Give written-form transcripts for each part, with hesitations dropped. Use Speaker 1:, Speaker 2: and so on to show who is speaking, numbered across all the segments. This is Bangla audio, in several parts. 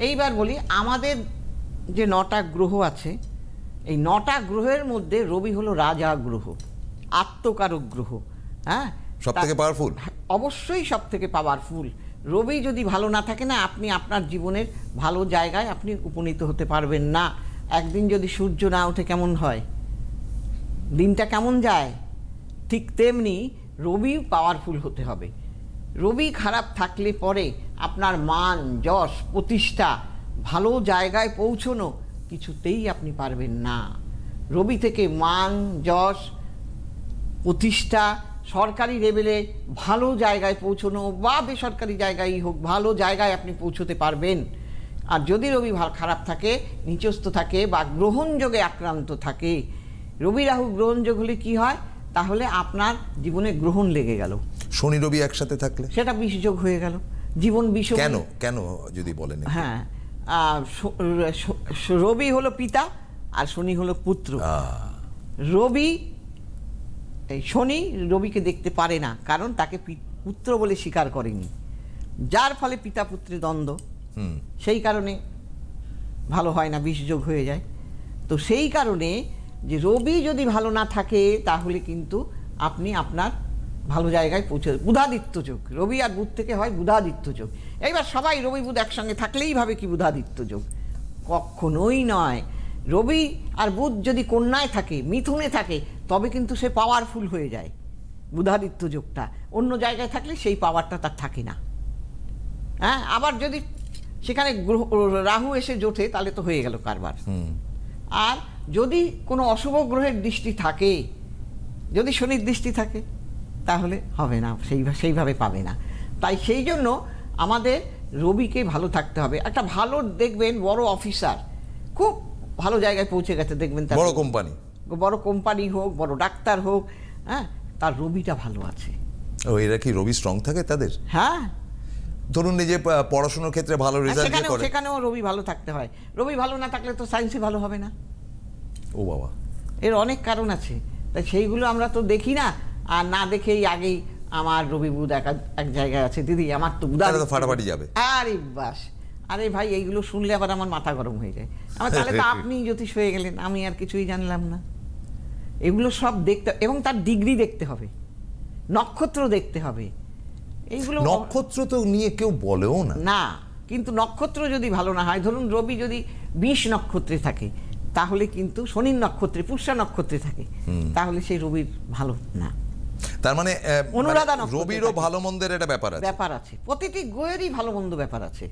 Speaker 1: এইবার বলি, আমাদের যে 9টা গ্রহ আছে, এই 9টা গ্রহের মধ্যে রবি হলো রাজা গ্রহ, আত্মকারক গ্রহ। হ্যাঁ,
Speaker 2: সব থেকে পাওয়ারফুল,
Speaker 1: অবশ্যই সব থেকে পাওয়ারফুল। রবি যদি ভালো না থাকে না, আপনি আপনার জীবনের ভালো জায়গায় আপনি উপনীত হতে পারবেন না। একদিন যদি সূর্য না ওঠে কেমন হয়, দিনটা কেমন যায়? ঠিক তেমনি রবি পাওয়ারফুল হতে হবে। রবি খারাপ থাকলে পরে আপনার মান, যশ, প্রতিষ্ঠা, ভালো জায়গায় পৌঁছনো কিছুতেই আপনি পারবেন না। রবি থেকে মান, যশ, প্রতিষ্ঠা, সরকারি লেভেলে ভালো জায়গায় পৌঁছনো বা বেসরকারি জায়গায় হোক, ভালো জায়গায় আপনি পৌঁছতে পারবেন। আর যদি রবি খারাপ থাকে, নিচস্থ থাকে বা গ্রহণযোগে আক্রান্ত থাকে, রবি রাহু গ্রহণযোগ হলে কি হয়? তাহলে আপনার জীবনে গ্রহণ লেগে গেল।
Speaker 2: শনি রবি একসাথে থাকলে
Speaker 1: সেটা বিষযোগ হয়ে গেল, জীবন বিষ।
Speaker 2: কেন কেন যদি বলেন?
Speaker 1: হ্যাঁ, রবি হলো পিতা আর শনি হলো পুত্র। রবি, এই শনি রবিকে দেখতে পারে না, কারণ তাকে পুত্র বলে স্বীকার করেনি, যার ফলে পিতা পুত্রের দ্বন্দ্ব। সেই কারণে ভালো হয় না, বিষযোগ হয়ে যায়। তো সেই কারণে যে রবি যদি ভালো না থাকে, তাহলে কিন্তু আপনি আপনার ভালো জায়গায় পৌঁছে। বুধাদিত্য যোগ, রবি আর বুধ থেকে হয় বুধাদিত্য যোগ। এইবার সবাই রবি বুধ একসঙ্গে থাকলেই ভাবে কি বুধাদিত্য যোগ, কখনোই নয়। রবি আর বুধ যদি কন্যায় থাকে, মিথুনে থাকে, তবে কিন্তু সে পাওয়ারফুল হয়ে যায়। বুধাদিত্য যোগটা অন্য জায়গায় থাকলে সেই পাওয়ারটা তার থাকে না। হ্যাঁ, আবার যদি সেখানে রাহু এসে জোটে, তাহলে তো হয়ে গেল কারবার। আর যদি কোনো অশুভ গ্রহের দৃষ্টি থাকে, যদি শনির দৃষ্টি থাকে, তাহলে হবে না, সেইভাবে পাবে না। তাই সেই জন্য আমাদের রবিকে ভালো থাকতে হবে। একটা ভালো দেখবেন বড় অফিসার, খুব ভালো জায়গায় পৌঁছে গেছে, দেখবেন বড় কোম্পানি হোক, বড় ডাক্তার হোক, হ্যাঁ, তার রবিটা ভালো আছে।
Speaker 2: ও, এরা কি রবি স্ট্রং থাকে তাদের?
Speaker 1: হ্যাঁ,
Speaker 2: ধরুন এই যে পড়াশোনার ক্ষেত্রে ভালো রেজাল্ট করে,
Speaker 1: সেখানেও রবি ভালো থাকতে হয়। রবি ভালো না থাকলে তো সায়েন্সই ভালো হবে না।
Speaker 2: ও বাবা,
Speaker 1: এর অনেক কারণ আছে, তাই সেইগুলো আমরা তো দেখি না। আর না দেখেই আগেই আমার রবি বুধ এক জায়গায় আছে, দিদি আমার তো
Speaker 2: ফাটাফাটি যাবে।
Speaker 1: আরে বাস, আরে ভাই, এইগুলো শুনলে আবার আমার মাথা গরম হয়ে যায়। আমার তাহলে তো আপনি জ্যোতিষ হয়ে গেলেন, আমি আর কিছুই জানলাম না। এগুলো সব দেখতে, এবং তার ডিগ্রি দেখতে হবে, নক্ষত্র দেখতে হবে। এইগুলো
Speaker 2: নক্ষত্র তো নিয়ে কেউ বলেও না
Speaker 1: না, কিন্তু নক্ষত্র যদি ভালো না হয়, ধরুন রবি যদি 20 নক্ষত্রে থাকে, তাহলে কিন্তু শনির নক্ষত্রে, পুষ্যা নক্ষত্রে থাকে, তাহলে সেই রবির ভালো না।
Speaker 2: তার মানে
Speaker 1: অনুরাধা
Speaker 2: রবিরও ভালো মন্দের একটা
Speaker 1: ব্যাপার আছে, প্রতিটি গ্রহেরই ভালো মন্দ ব্যাপার আছে।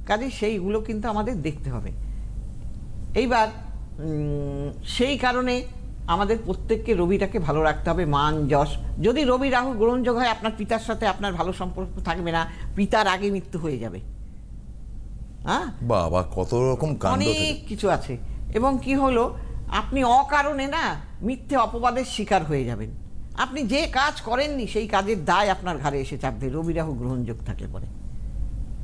Speaker 1: কাজে সেইগুলো কিন্তু আমাদের দেখতে হবে। এইবার সেই কারণে আমাদের প্রত্যেককে রবিটাকে ভালো রাখতে হবে, মান, যশ। যদি রবি রাহু গ্রহণযোগ হয়, আপনার পিতার সাথে আপনার ভালো সম্পর্ক থাকবে না, পিতার আগে মৃত্যু হয়ে যাবে। হ্যাঁ
Speaker 2: বাবা, কত রকম কাণ্ড,
Speaker 1: অনেক কিছু আছে। এবং কি হলো, আপনি অকারণে না মিথ্যে অপবাদের শিকার হয়ে যাবেন। আপনি যে কাজ করেননি, সেই কাজের দায় আপনার ঘাড়ে এসে চাপবে রবি রাহু গ্রহণযোগ থাকলে পরে।